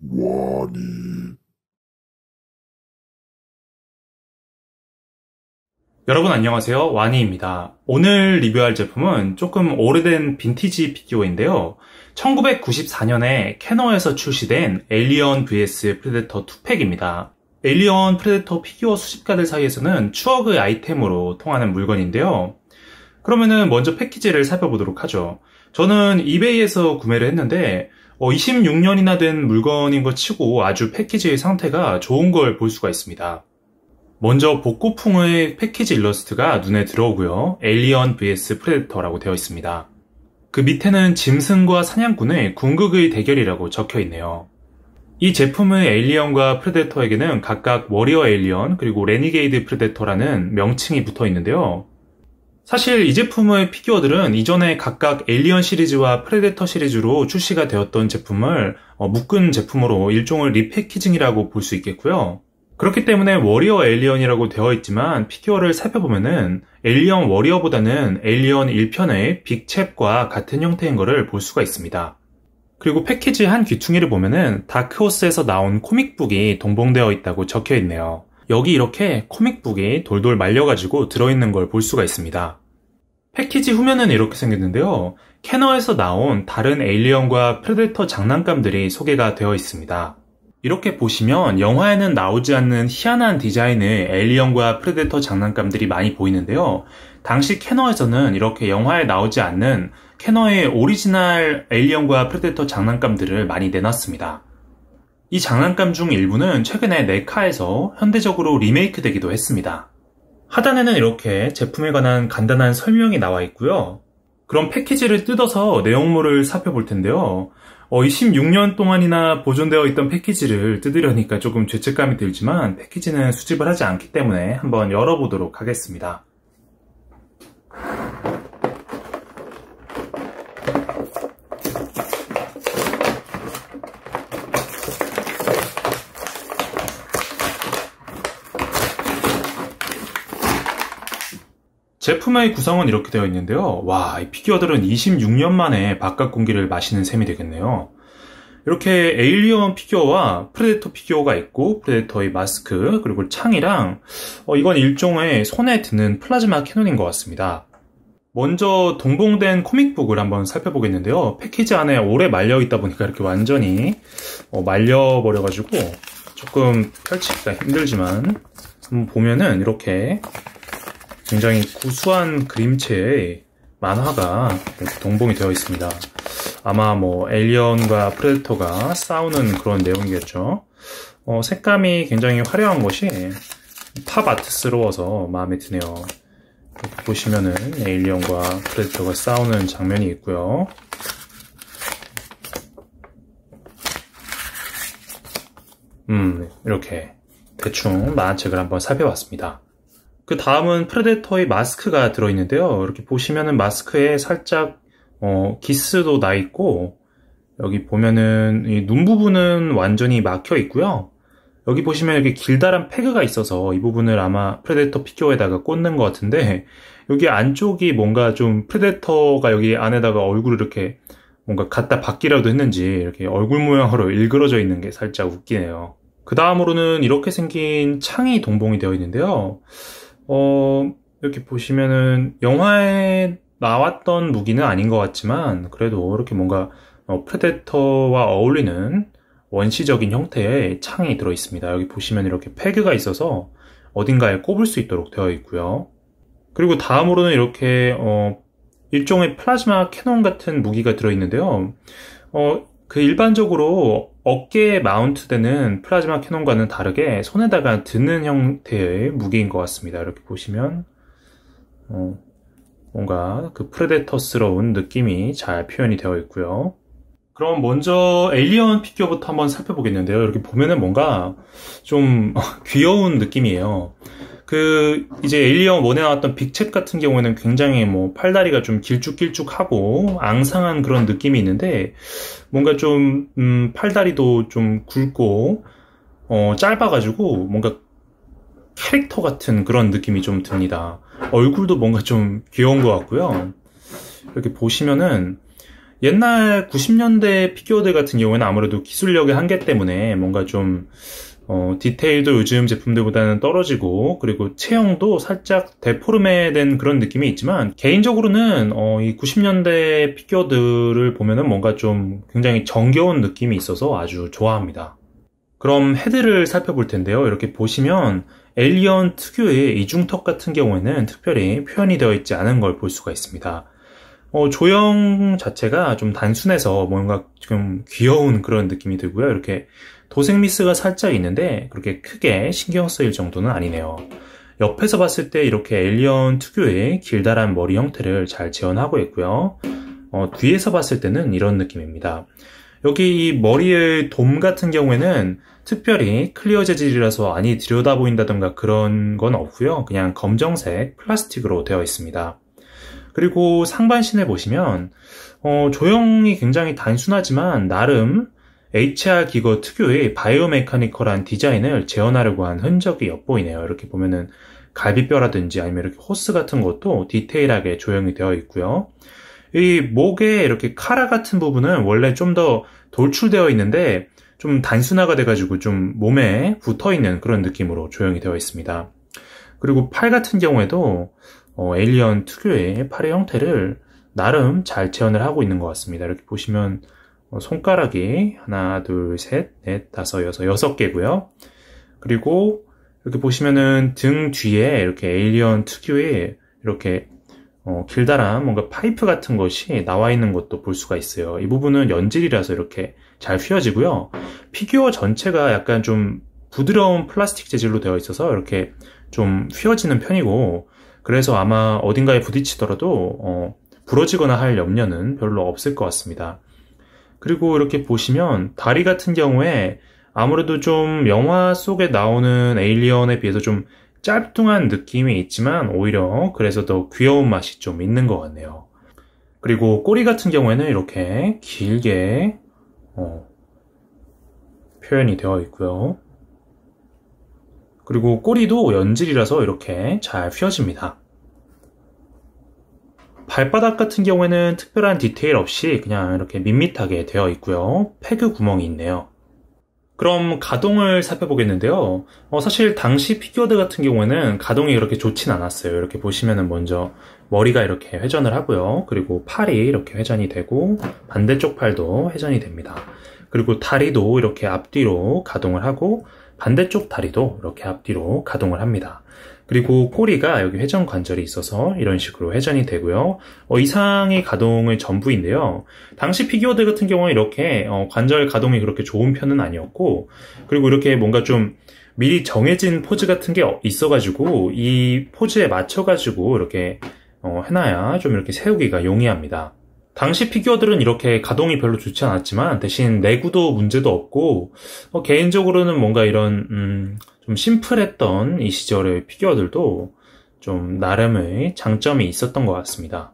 와니. 여러분 안녕하세요. 와니입니다. 오늘 리뷰할 제품은 조금 오래된 빈티지 피규어인데요. 1994년에 캐너에서 출시된 에일리언 vs 프레데터 2팩입니다. 에일리언 프레데터 피규어 수집가들 사이에서는 추억의 아이템으로 통하는 물건인데요. 그러면은 먼저 패키지를 살펴보도록 하죠. 저는 이베이에서 구매를 했는데 26년이나 된 물건인 것 치고 아주 패키지의 상태가 좋은 걸 볼 수가 있습니다. 먼저 복고풍의 패키지 일러스트가 눈에 들어오고요. 에일리언 vs 프레데터라고 되어 있습니다. 그 밑에는 짐승과 사냥꾼의 궁극의 대결이라고 적혀 있네요. 이 제품의 에일리언과 프레데터에게는 각각 워리어 에일리언 그리고 레니게이드 프레데터라는 명칭이 붙어 있는데요. 사실 이 제품의 피규어들은 이전에 각각 에일리언 시리즈와 프레데터 시리즈로 출시가 되었던 제품을 묶은 제품으로 일종의 리패키징이라고 볼 수 있겠고요. 그렇기 때문에 워리어 에일리언이라고 되어 있지만 피규어를 살펴보면은 에일리언 워리어보다는 에일리언 1편의 빅챕과 같은 형태인 것을 볼 수가 있습니다. 그리고 패키지 한 귀퉁이를 보면은 다크호스에서 나온 코믹북이 동봉되어 있다고 적혀 있네요. 여기 이렇게 코믹북이 돌돌 말려가지고 들어있는 걸 볼 수가 있습니다. 패키지 후면은 이렇게 생겼는데요. 캐너에서 나온 다른 에일리언과 프레데터 장난감들이 소개가 되어 있습니다. 이렇게 보시면 영화에는 나오지 않는 희한한 디자인의 에일리언과 프레데터 장난감들이 많이 보이는데요. 당시 캐너에서는 이렇게 영화에 나오지 않는 캐너의 오리지널 에일리언과 프레데터 장난감들을 많이 내놨습니다. 이 장난감 중 일부는 최근에 네카에서 현대적으로 리메이크 되기도 했습니다. 하단에는 이렇게 제품에 관한 간단한 설명이 나와 있고요. 그럼 패키지를 뜯어서 내용물을 살펴볼 텐데요. 26년 동안이나 보존되어 있던 패키지를 뜯으려니까 조금 죄책감이 들지만 패키지는 수집을 하지 않기 때문에 한번 열어보도록 하겠습니다. 제품의 구성은 이렇게 되어 있는데요. 와, 이 피규어들은 26년 만에 바깥 공기를 마시는 셈이 되겠네요. 이렇게 에일리언 피규어와 프레데터 피규어가 있고 프레데터의 마스크 그리고 창이랑 이건 일종의 손에 드는 플라즈마 캐논인 것 같습니다. 먼저 동봉된 코믹북을 한번 살펴보겠는데요. 패키지 안에 오래 말려 있다 보니까 이렇게 완전히 말려버려가지고 조금 펼치기가 힘들지만 한번 보면은 이렇게 굉장히 구수한 그림체의 만화가 이렇게 동봉이 되어 있습니다. 아마 에일리언과 프레데터가 싸우는 그런 내용이겠죠. 색감이 굉장히 화려한 것이 팝 아트스러워서 마음에 드네요. 이렇게 보시면은 에일리언과 프레데터가 싸우는 장면이 있고요. 이렇게 대충 만화책을 한번 살펴봤습니다. 그 다음은 프레데터의 마스크가 들어있는데요. 이렇게 보시면은 마스크에 살짝 기스도 나 있고 여기 보면은 이 눈 부분은 완전히 막혀 있고요. 여기 보시면 여기 길다란 패그가 있어서 이 부분을 아마 프레데터 피규어에다가 꽂는 것 같은데 여기 안쪽이 뭔가 좀 프레데터가 여기 안에다가 얼굴을 이렇게 뭔가 갖다 박기라도 했는지 이렇게 얼굴 모양으로 일그러져 있는 게 살짝 웃기네요. 그 다음으로는 이렇게 생긴 창이 동봉이 되어 있는데요. 이렇게 보시면은 영화에 나왔던 무기는 아닌 것 같지만 그래도 이렇게 뭔가 프레데터와 어울리는 원시적인 형태의 창이 들어 있습니다. 여기 보시면 이렇게 패그가 있어서 어딘가에 꼽을 수 있도록 되어 있고요. 그리고 다음으로는 이렇게 일종의 플라즈마 캐논 같은 무기가 들어 있는데요. 그 일반적으로 어깨에 마운트되는 플라즈마 캐논과는 다르게 손에다가 드는 형태의 무기인 것 같습니다. 이렇게 보시면 뭔가 그 프레데터스러운 느낌이 잘 표현이 되어 있고요. 그럼 먼저 에일리언 피규어부터 한번 살펴보겠는데요. 이렇게 보면은 뭔가 좀 귀여운 느낌이에요. 이제 에일리언 1에 나왔던 빅챗 같은 경우에는 굉장히 팔다리가 좀 길쭉길쭉하고 앙상한 그런 느낌이 있는데 뭔가 좀 팔다리도 좀 굵고 짧아가지고 뭔가 캐릭터 같은 그런 느낌이 좀 듭니다. 얼굴도 뭔가 좀 귀여운 것 같고요. 이렇게 보시면은 옛날 90년대 피규어들 같은 경우에는 아무래도 기술력의 한계 때문에 뭔가 좀 디테일도 요즘 제품들보다는 떨어지고, 그리고 체형도 살짝 데포르메된 그런 느낌이 있지만, 개인적으로는 이 90년대 피규어들을 보면은 뭔가 좀 굉장히 정겨운 느낌이 있어서 아주 좋아합니다. 그럼 헤드를 살펴볼 텐데요. 이렇게 보시면 에일리언 특유의 이중턱 같은 경우에는 특별히 표현이 되어 있지 않은 걸 볼 수가 있습니다. 조형 자체가 좀 단순해서 뭔가 좀 귀여운 그런 느낌이 들고요. 이렇게 도색 미스가 살짝 있는데 그렇게 크게 신경 쓰일 정도는 아니네요. 옆에서 봤을 때 이렇게 에일리언 특유의 길다란 머리 형태를 잘 재현하고 있고요. 뒤에서 봤을 때는 이런 느낌입니다. 여기 이 머리의 돔 같은 경우에는 특별히 클리어 재질이라서 안이 들여다 보인다던가 그런 건 없고요. 그냥 검정색 플라스틱으로 되어 있습니다. 그리고 상반신을 보시면 조형이 굉장히 단순하지만 나름 HR 기거 특유의 바이오메카니컬한 디자인을 재현하려고 한 흔적이 엿보이네요. 이렇게 보면은 갈비뼈라든지 아니면 이렇게 호스 같은 것도 디테일하게 조형이 되어 있고요. 이 목에 이렇게 카라 같은 부분은 원래 좀 더 돌출되어 있는데 좀 단순화가 돼가지고 좀 몸에 붙어있는 그런 느낌으로 조형이 되어 있습니다. 그리고 팔 같은 경우에도 에일리언 특유의 팔의 형태를 나름 잘 재현을 하고 있는 것 같습니다. 이렇게 보시면 손가락이 하나, 둘, 셋, 넷, 다섯, 여섯 개고요. 그리고 이렇게 보시면은 등 뒤에 이렇게 에일리언 특유의 이렇게 길다란 뭔가 파이프 같은 것이 나와 있는 것도 볼 수가 있어요. 이 부분은 연질이라서 이렇게 잘 휘어지고요. 피규어 전체가 약간 좀 부드러운 플라스틱 재질로 되어 있어서 이렇게 좀 휘어지는 편이고, 그래서 아마 어딘가에 부딪히더라도 부러지거나 할 염려는 별로 없을 것 같습니다. 그리고 이렇게 보시면 다리 같은 경우에 아무래도 좀 영화 속에 나오는 에일리언에 비해서 좀 짤뚱한 느낌이 있지만 오히려 그래서 더 귀여운 맛이 좀 있는 것 같네요. 그리고 꼬리 같은 경우에는 이렇게 길게 표현이 되어 있고요. 그리고 꼬리도 연질이라서 이렇게 잘 휘어집니다. 발바닥 같은 경우에는 특별한 디테일 없이 그냥 이렇게 밋밋하게 되어 있고요. 패그 구멍이 있네요. 그럼 가동을 살펴보겠는데요. 사실 당시 피규어들 같은 경우에는 가동이 그렇게 좋진 않았어요. 이렇게 보시면은 먼저 머리가 이렇게 회전을 하고요. 그리고 팔이 이렇게 회전이 되고 반대쪽 팔도 회전이 됩니다. 그리고 다리도 이렇게 앞뒤로 가동을 하고 반대쪽 다리도 이렇게 앞뒤로 가동을 합니다. 그리고 꼬리가 여기 회전 관절이 있어서 이런 식으로 회전이 되고요. 이상의 가동의 전부인데요. 당시 피규어들 같은 경우는 이렇게 관절 가동이 그렇게 좋은 편은 아니었고, 그리고 이렇게 뭔가 좀 미리 정해진 포즈 같은 게 있어가지고 이 포즈에 맞춰가지고 이렇게 해놔야 좀 이렇게 세우기가 용이합니다. 당시 피규어들은 이렇게 가동이 별로 좋지 않았지만 대신 내구도 문제도 없고, 개인적으로는 뭔가 이런 좀 심플했던 이 시절의 피규어들도 좀 나름의 장점이 있었던 것 같습니다.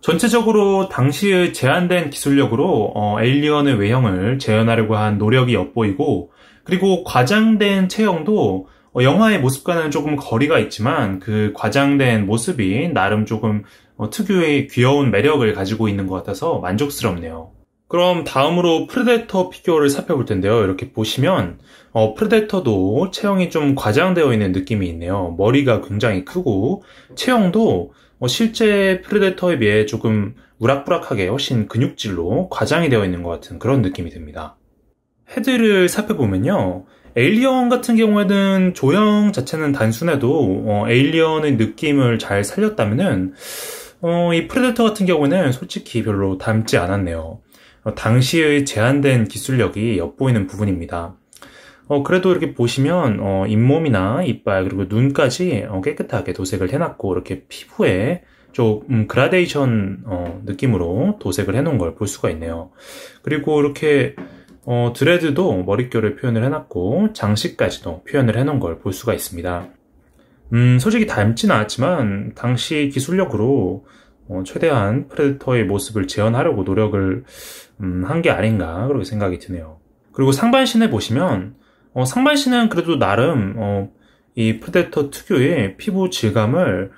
전체적으로 당시의 제한된 기술력으로 에일리언의 외형을 재현하려고 한 노력이 엿보이고, 그리고 과장된 체형도 영화의 모습과는 조금 거리가 있지만 그 과장된 모습이 나름 조금 특유의 귀여운 매력을 가지고 있는 것 같아서 만족스럽네요. 그럼 다음으로 프레데터 피규어를 살펴볼 텐데요. 이렇게 보시면 프레데터도 체형이 좀 과장되어 있는 느낌이 있네요. 머리가 굉장히 크고 체형도 실제 프레데터에 비해 조금 우락부락하게 훨씬 근육질로 과장이 되어 있는 것 같은 그런 느낌이 듭니다. 헤드를 살펴보면요. 에일리언 같은 경우에는 조형 자체는 단순해도 에일리언의 느낌을 잘 살렸다면은 이 프레데터 같은 경우에는 솔직히 별로 닮지 않았네요. 당시의 제한된 기술력이 엿보이는 부분입니다. 그래도 이렇게 보시면 잇몸이나 이빨 그리고 눈까지 깨끗하게 도색을 해놨고, 이렇게 피부에 좀 그라데이션 느낌으로 도색을 해놓은 걸 볼 수가 있네요. 그리고 이렇게 드레드도 머릿결을 표현을 해놨고 장식까지도 표현을 해놓은 걸 볼 수가 있습니다. 솔직히 닮진 않았지만 당시 기술력으로 최대한 프레데터의 모습을 재현하려고 노력을 한 게 아닌가 그렇게 생각이 드네요. 그리고 상반신을 보시면 상반신은 그래도 나름 이 프레데터 특유의 피부 질감을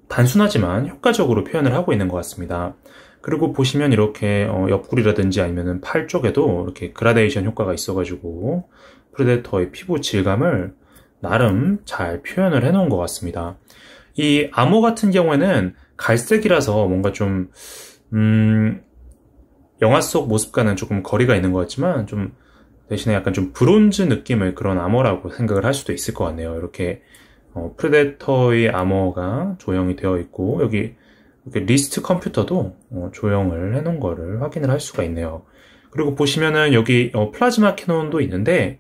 단순하지만 효과적으로 표현을 하고 있는 것 같습니다. 그리고 보시면 이렇게 옆구리라든지 아니면 팔 쪽에도 이렇게 그라데이션 효과가 있어가지고 프레데터의 피부 질감을 나름 잘 표현을 해놓은 것 같습니다. 이 암호 같은 경우에는 갈색이라서 뭔가 좀 영화 속 모습과는 조금 거리가 있는 것 같지만 좀 대신에 약간 좀 브론즈 느낌의 그런 암호라고 생각을 할 수도 있을 것 같네요. 이렇게 프레데터의 암호가 조형이 되어 있고 여기 이렇게 리스트 컴퓨터도 조형을 해놓은 거를 확인을 할 수가 있네요. 그리고 보시면은 여기 플라즈마 캐논도 있는데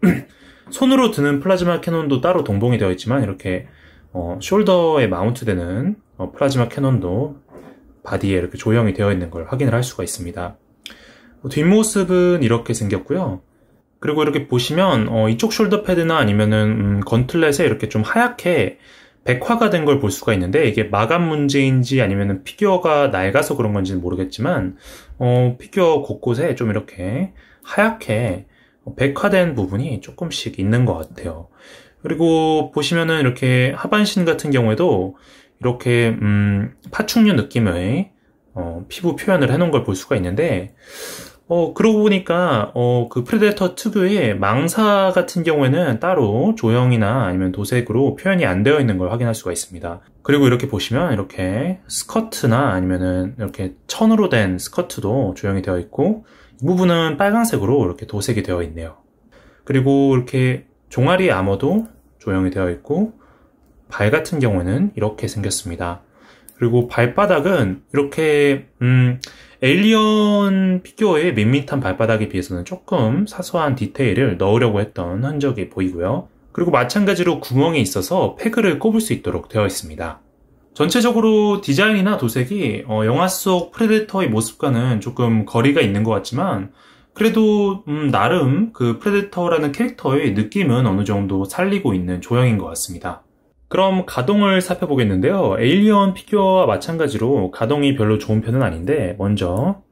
손으로 드는 플라즈마 캐논도 따로 동봉이 되어 있지만 이렇게 숄더에 마운트되는 플라즈마 캐논도 바디에 이렇게 조형이 되어 있는 걸 확인을 할 수가 있습니다. 뒷모습은 이렇게 생겼고요. 그리고 이렇게 보시면 이쪽 숄더 패드나 아니면은 건틀렛에 이렇게 좀 하얗게 백화가 된 걸 볼 수가 있는데 이게 마감 문제인지 아니면은 피규어가 낡아서 그런 건지는 모르겠지만 피규어 곳곳에 좀 이렇게 하얗게 백화된 부분이 조금씩 있는 것 같아요. 그리고 보시면은 이렇게 하반신 같은 경우에도 이렇게 파충류 느낌의 피부 표현을 해놓은 걸 볼 수가 있는데 그러고 보니까 그 프레데터 특유의 망사 같은 경우에는 따로 조형이나 아니면 도색으로 표현이 안 되어 있는 걸 확인할 수가 있습니다. 그리고 이렇게 보시면 이렇게 스커트나 아니면은 이렇게 천으로 된 스커트도 조형이 되어 있고 이 부분은 빨간색으로 이렇게 도색이 되어 있네요. 그리고 이렇게 종아리 암호도 조형이 되어 있고 발 같은 경우에는 이렇게 생겼습니다. 그리고 발바닥은 이렇게 에일리언 피규어의 밋밋한 발바닥에 비해서는 조금 사소한 디테일을 넣으려고 했던 흔적이 보이고요. 그리고 마찬가지로 구멍이 있어서 패그를 꼽을 수 있도록 되어 있습니다. 전체적으로 디자인이나 도색이 영화 속 프레데터의 모습과는 조금 거리가 있는 것 같지만 그래도 나름 그 프레데터라는 캐릭터의 느낌은 어느 정도 살리고 있는 조형인 것 같습니다. 그럼 가동을 살펴보겠는데요. 에일리언 피규어와 마찬가지로 가동이 별로 좋은 편은 아닌데 먼저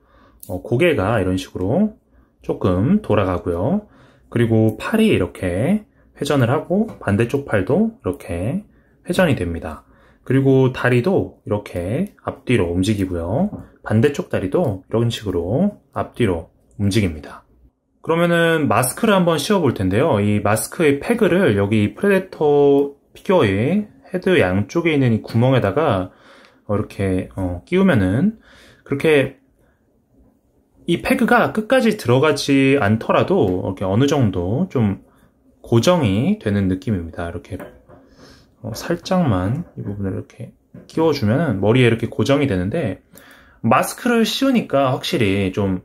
고개가 이런 식으로 조금 돌아가고요. 그리고 팔이 이렇게 회전을 하고 반대쪽 팔도 이렇게 회전이 됩니다. 그리고 다리도 이렇게 앞뒤로 움직이고요. 반대쪽 다리도 이런 식으로 앞뒤로 움직입니다. 그러면은 마스크를 한번 씌워볼 텐데요. 이 마스크의 패그를 여기 프레데터 피규어의 헤드 양쪽에 있는 이 구멍에다가 이렇게 끼우면은 그렇게 이 패그가 끝까지 들어가지 않더라도 이렇게 어느 정도 좀 고정이 되는 느낌입니다. 이렇게 살짝만 이 부분을 이렇게 끼워주면은 머리에 이렇게 고정이 되는데 마스크를 씌우니까 확실히 좀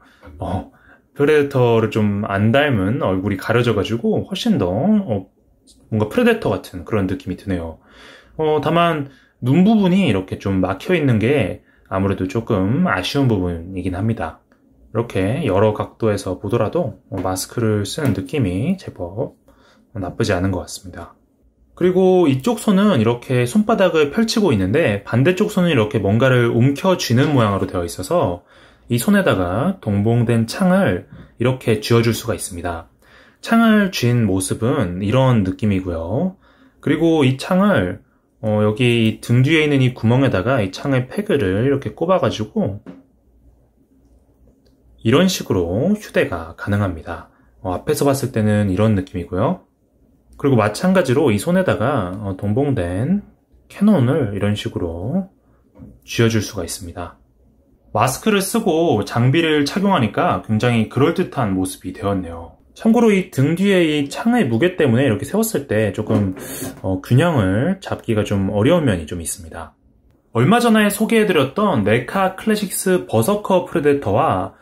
프레데터를 좀 안 닮은 얼굴이 가려져가지고 훨씬 더 뭔가 프레데터 같은 그런 느낌이 드네요. 다만 눈 부분이 이렇게 좀 막혀 있는 게 아무래도 조금 아쉬운 부분이긴 합니다. 이렇게 여러 각도에서 보더라도 마스크를 쓰는 느낌이 제법 나쁘지 않은 것 같습니다. 그리고 이쪽 손은 이렇게 손바닥을 펼치고 있는데 반대쪽 손은 이렇게 뭔가를 움켜쥐는 모양으로 되어 있어서 이 손에다가 동봉된 창을 이렇게 쥐어줄 수가 있습니다. 창을 쥔 모습은 이런 느낌이고요. 그리고 이 창을 여기 등 뒤에 있는 이 구멍에다가 이 창의 패그를 이렇게 꼽아가지고 이런 식으로 휴대가 가능합니다. 앞에서 봤을 때는 이런 느낌이고요. 그리고 마찬가지로 이 손에다가 동봉된 캐논을 이런 식으로 쥐어줄 수가 있습니다. 마스크를 쓰고 장비를 착용하니까 굉장히 그럴듯한 모습이 되었네요. 참고로 이 등 뒤에 이 창의 무게 때문에 이렇게 세웠을 때 조금 균형을 잡기가 좀 어려운 면이 좀 있습니다. 얼마 전에 소개해드렸던 네카 클래식스 버서커 프레데터와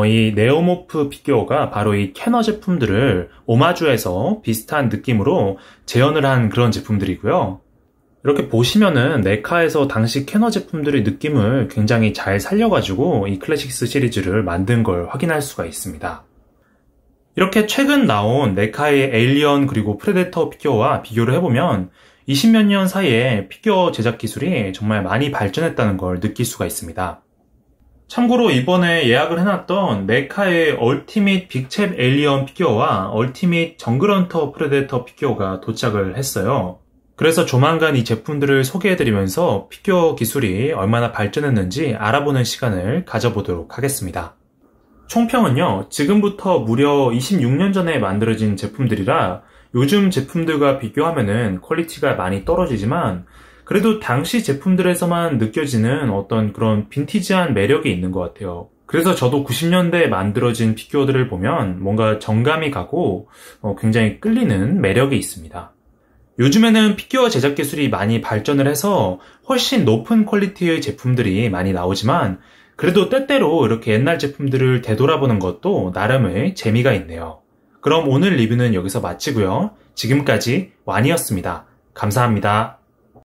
이 네오모프 피규어가 바로 이 캐너 제품들을 오마주해서 비슷한 느낌으로 재현을 한 그런 제품들이고요. 이렇게 보시면은 네카에서 당시 캐너 제품들의 느낌을 굉장히 잘 살려가지고 이 클래식스 시리즈를 만든 걸 확인할 수가 있습니다. 이렇게 최근 나온 네카의 에일리언 그리고 프레데터 피규어와 비교를 해보면 20몇 년 사이에 피규어 제작 기술이 정말 많이 발전했다는 걸 느낄 수가 있습니다. 참고로 이번에 예약을 해놨던 네카의 얼티밋 빅챕 에일리언 피규어와 얼티밋 정글헌터 프레데터 피규어가 도착을 했어요. 그래서 조만간 이 제품들을 소개해드리면서 피규어 기술이 얼마나 발전했는지 알아보는 시간을 가져보도록 하겠습니다. 총평은요, 지금부터 무려 26년 전에 만들어진 제품들이라 요즘 제품들과 비교하면은 퀄리티가 많이 떨어지지만 그래도 당시 제품들에서만 느껴지는 어떤 그런 빈티지한 매력이 있는 것 같아요. 그래서 저도 90년대에 만들어진 피규어들을 보면 뭔가 정감이 가고 굉장히 끌리는 매력이 있습니다. 요즘에는 피규어 제작 기술이 많이 발전을 해서 훨씬 높은 퀄리티의 제품들이 많이 나오지만 그래도 때때로 이렇게 옛날 제품들을 되돌아보는 것도 나름의 재미가 있네요. 그럼 오늘 리뷰는 여기서 마치고요. 지금까지 완이었습니다. 감사합니다.